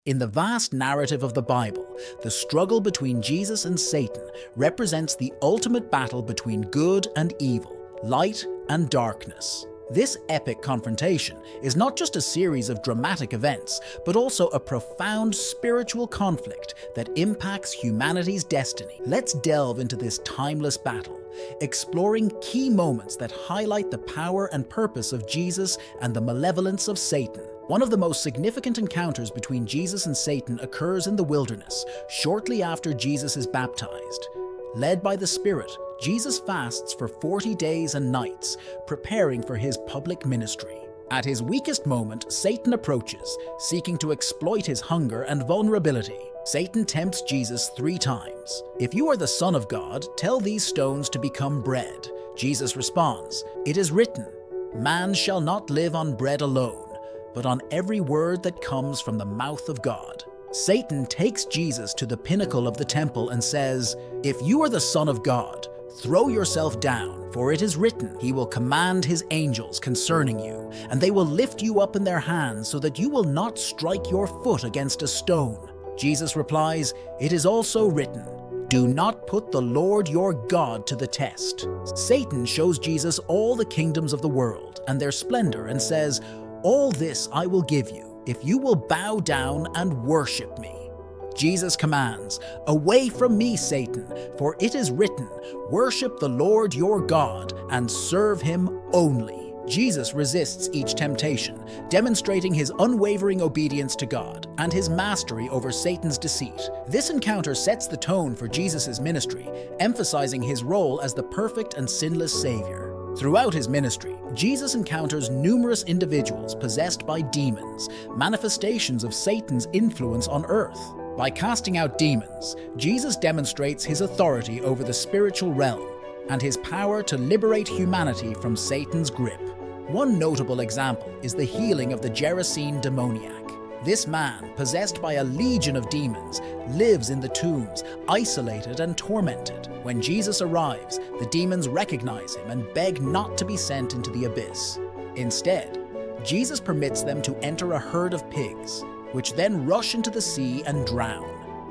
In the vast narrative of the Bible, the struggle between Jesus and Satan represents the ultimate battle between good and evil, light and darkness. This epic confrontation is not just a series of dramatic events, but also a profound spiritual conflict that impacts humanity's destiny. Let's delve into this timeless battle, exploring key moments that highlight the power and purpose of Jesus and the malevolence of Satan. One of the most significant encounters between Jesus and Satan occurs in the wilderness, shortly after Jesus is baptized. Led by the Spirit, Jesus fasts for 40 days and nights, preparing for his public ministry. At his weakest moment, Satan approaches, seeking to exploit his hunger and vulnerability. Satan tempts Jesus 3 times. "If you are the Son of God, tell these stones to become bread." Jesus responds, "It is written, 'Man shall not live on bread alone, but on every word that comes from the mouth of God.'" Satan takes Jesus to the pinnacle of the temple and says, "If you are the Son of God, throw yourself down, for it is written, 'He will command his angels concerning you, and they will lift you up in their hands so that you will not strike your foot against a stone.'" Jesus replies, "It is also written, 'Do not put the Lord your God to the test.'" Satan shows Jesus all the kingdoms of the world and their splendor and says, "All this I will give you, if you will bow down and worship me." Jesus commands, "Away from me, Satan, for it is written, 'Worship the Lord your God and serve him only.'" Jesus resists each temptation, demonstrating his unwavering obedience to God and his mastery over Satan's deceit. This encounter sets the tone for Jesus' ministry, emphasizing his role as the perfect and sinless Savior. Throughout his ministry, Jesus encounters numerous individuals possessed by demons, manifestations of Satan's influence on earth. By casting out demons, Jesus demonstrates his authority over the spiritual realm and his power to liberate humanity from Satan's grip. One notable example is the healing of the Gerasene demoniac. This man, possessed by a legion of demons, lives in the tombs, isolated and tormented. When Jesus arrives, the demons recognize him and beg not to be sent into the abyss. Instead, Jesus permits them to enter a herd of pigs, which then rush into the sea and drown.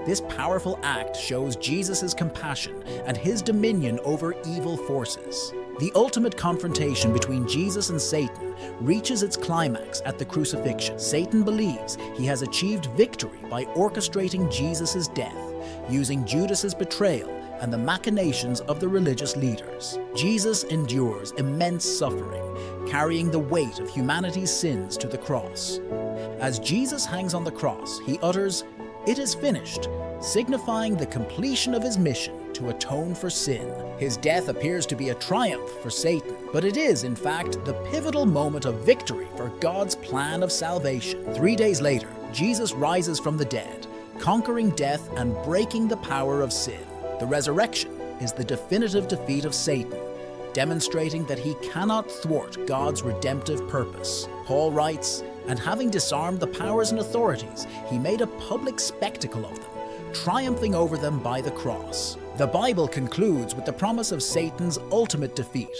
This powerful act shows Jesus' compassion and his dominion over evil forces. The ultimate confrontation between Jesus and Satan reaches its climax at the crucifixion. Satan believes he has achieved victory by orchestrating Jesus' death, using Judas' betrayal and the machinations of the religious leaders. Jesus endures immense suffering, carrying the weight of humanity's sins to the cross. As Jesus hangs on the cross, he utters, "It is finished," signifying the completion of his mission to atone for sin. His death appears to be a triumph for Satan, but it is, in fact, the pivotal moment of victory for God's plan of salvation. 3 days later, Jesus rises from the dead, conquering death and breaking the power of sin. The resurrection is the definitive defeat of Satan, demonstrating that he cannot thwart God's redemptive purpose. Paul writes, "And having disarmed the powers and authorities, he made a public spectacle of them, triumphing over them by the cross." The Bible concludes with the promise of Satan's ultimate defeat.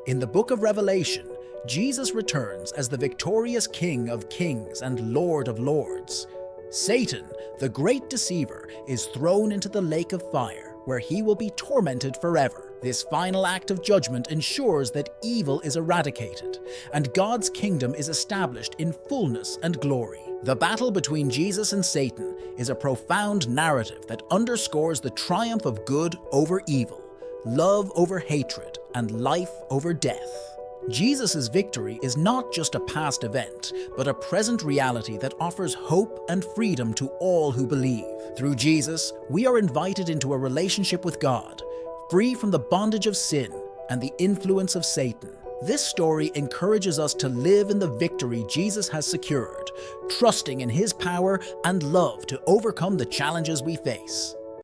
In the book of Revelation, Jesus returns as the victorious King of Kings and Lord of Lords. Satan, the great deceiver, is thrown into the lake of fire, where he will be tormented forever. This final act of judgment ensures that evil is eradicated, and God's kingdom is established in fullness and glory. The battle between Jesus and Satan is a profound narrative that underscores the triumph of good over evil, love over hatred, and life over death. Jesus' victory is not just a past event, but a present reality that offers hope and freedom to all who believe. Through Jesus, we are invited into a relationship with God, free from the bondage of sin and the influence of Satan. This story encourages us to live in the victory Jesus has secured, trusting in his power and love to overcome the challenges we face.